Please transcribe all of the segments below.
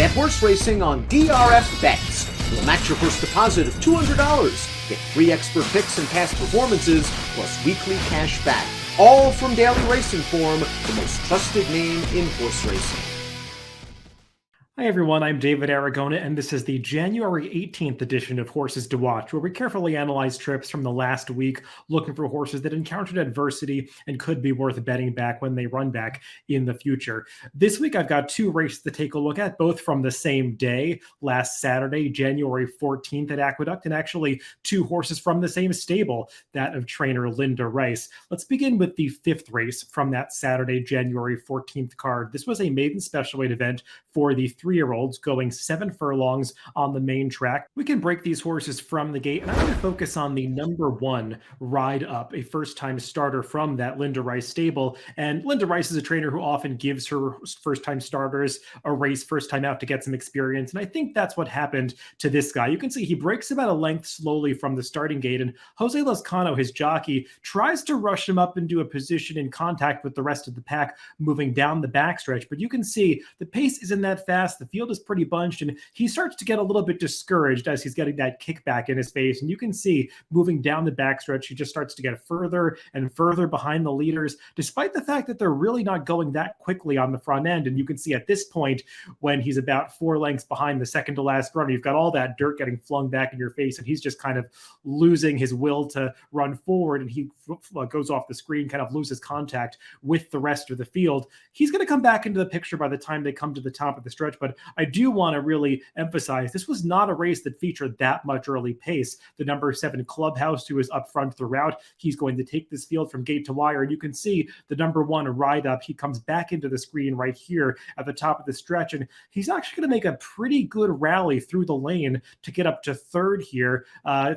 Bet horse racing on DRF Bets. We'll match your first deposit of $200. Get free expert picks and past performances, plus weekly cash back. All from Daily Racing Form, the most trusted name in horse racing. Hi everyone, I'm David Aragona, and this is the January 18th edition of Horses to Watch, where we carefully analyze trips from the last week, looking for horses that encountered adversity and could be worth betting back when they run back in the future. This week I've got two races to take a look at, both from the same day, last Saturday, January 14th at Aqueduct, and actually two horses from the same stable, that of trainer Linda Rice. Let's begin with the fifth race from that Saturday, January 14th card. This was a maiden special weight event for the three-year-olds going 7 furlongs on the main track. We can break these horses from the gate, and I'm going to focus on the number 1 Ride Up, a first-time starter from that Linda Rice stable. And Linda Rice is a trainer who often gives her first-time starters a race first time out to get some experience, and I think that's what happened to this guy. You can see he breaks about a length slowly from the starting gate, and Jose Lezcano, his jockey, tries to rush him up into a position in contact with the rest of the pack moving down the backstretch, but you can see the pace isn't that fast. The field is pretty bunched, and he starts to get a little bit discouraged as he's getting that kickback in his face. And you can see moving down the backstretch, he just starts to get further and further behind the leaders, despite the fact that they're really not going that quickly on the front end. And you can see at this point, when he's about 4 lengths behind the second to last runner, you've got all that dirt getting flung back in your face, and he's just kind of losing his will to run forward, and he goes off the screen, kind of loses contact with the rest of the field. He's going to come back into the picture by the time they come to the top of the stretch, but I do want to really emphasize this was not a race that featured that much early pace. The number 7 Clubhouse, who is up front throughout, he's going to take this field from gate to wire, and you can see the number 1 Ride Up. He comes back into the screen right here at the top of the stretch, and he's actually going to make a pretty good rally through the lane to get up to third here,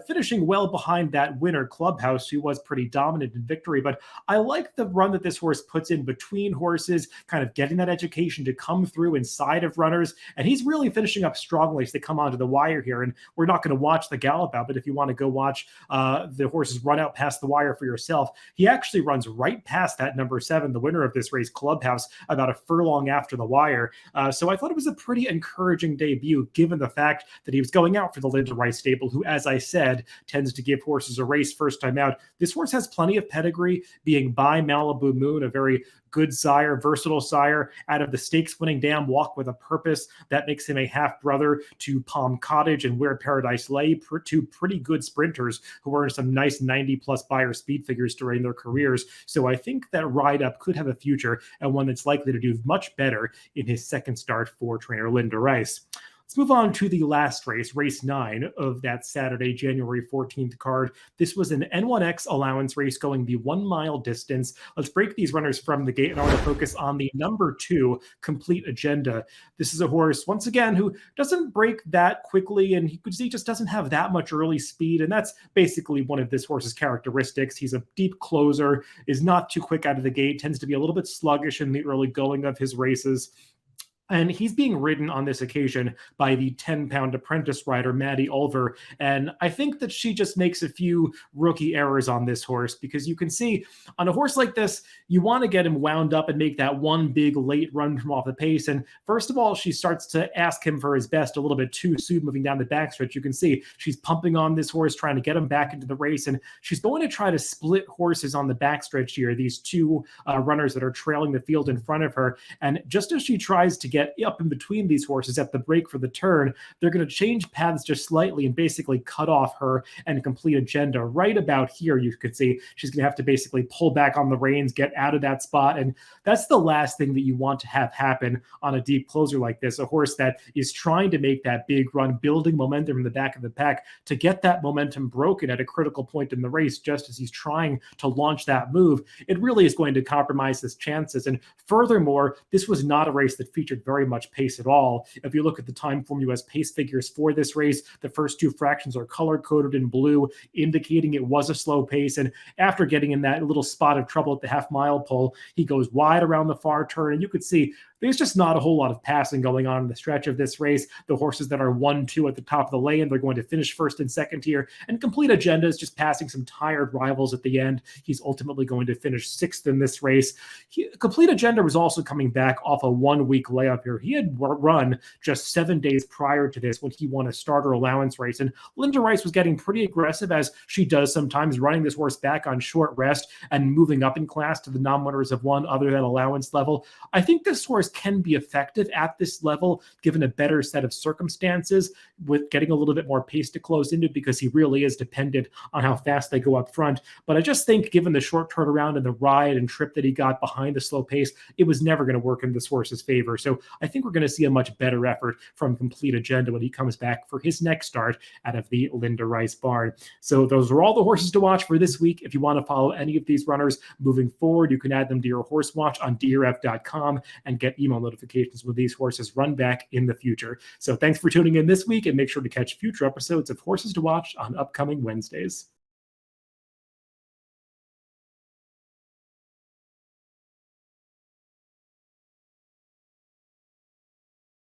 finishing well behind that winner Clubhouse, who was pretty dominant in victory. But I like the run that this horse puts in between horses, kind of getting that education to come through inside of runners, and he's really finishing up strongly as they come onto the wire here. And we're not going to watch the gallop out, but if you want to go watch the horses run out past the wire for yourself, he actually runs right past that number 7, the winner of this race, Clubhouse, about a furlong after the wire. So I thought it was a pretty encouraging debut, given the fact that he was going out for the Linda Rice stable, who, as I said, tends to give horses a race first time out. This horse has plenty of pedigree, being by Malibu Moon, a very good sire, versatile sire, out of the stakes-winning Damn Walk with a Purpose. That makes him a half-brother to Palm Cottage and Where Paradise Lay, two pretty good sprinters who earned some nice 90-plus buyer speed figures during their careers. So I think that Ride Up could have a future, and one that's likely to do much better in his second start for trainer Linda Rice. Let's move on to the last race, race 9 of that Saturday, January 14th card. This was an N1X allowance race going the 1 mile distance. Let's break these runners from the gate, and I want to focus on the number 2 Complete Agenda. This is a horse, once again, who doesn't break that quickly, and you could see just doesn't have that much early speed, and that's basically one of this horse's characteristics. He's a deep closer, is not too quick out of the gate, tends to be a little bit sluggish in the early going of his races. And he's being ridden on this occasion by the 10-pound apprentice rider, Maddie Ulver. And I think that she just makes a few rookie errors on this horse, because you can see on a horse like this, you want to get him wound up and make that one big late run from off the pace. And first of all, she starts to ask him for his best a little bit too soon moving down the backstretch. You can see she's pumping on this horse, trying to get him back into the race. And she's going to try to split horses on the backstretch here, these two runners that are trailing the field in front of her. And just as she tries to get up in between these horses at the break for the turn, they're going to change paths just slightly and basically cut off her and Complete Agenda. Right about here, you could see she's going to have to basically pull back on the reins, get out of that spot. And that's the last thing that you want to have happen on a deep closer like this, a horse that is trying to make that big run, building momentum in the back of the pack, to get that momentum broken at a critical point in the race, just as he's trying to launch that move. It really is going to compromise his chances. And furthermore, this was not a race that featured very much pace at all. If you look at the time form US pace figures for this race, the first 2 fractions are color-coded in blue, indicating it was a slow pace. And after getting in that little spot of trouble at the half-mile pole, he goes wide around the far turn, and you could see there's just not a whole lot of passing going on in the stretch of this race. The horses that are 1-2 at the top of the lane, they're going to finish first and second here. And Complete Agenda is just passing some tired rivals at the end. He's ultimately going to finish sixth in this race. Complete Agenda was also coming back off a 1-week layup here. He had run just 7 days prior to this when he won a starter allowance race. And Linda Rice was getting pretty aggressive, as she does sometimes, running this horse back on short rest and moving up in class to the non-winners of one other than allowance level. I think this horse can be effective at this level, given a better set of circumstances, with getting a little bit more pace to close into, because he really is dependent on how fast they go up front. But I just think, given the short turnaround and the ride and trip that he got behind the slow pace, it was never going to work in this horse's favor. So I think we're going to see a much better effort from Complete Agenda when he comes back for his next start out of the Linda Rice barn. So those are all the horses to watch for this week. If you want to follow any of these runners moving forward, you can add them to your horse watch on DRF.com and get email notifications when these horses run back in the future. So thanks for tuning in this week, and make sure to catch future episodes of Horses to Watch on upcoming Wednesdays.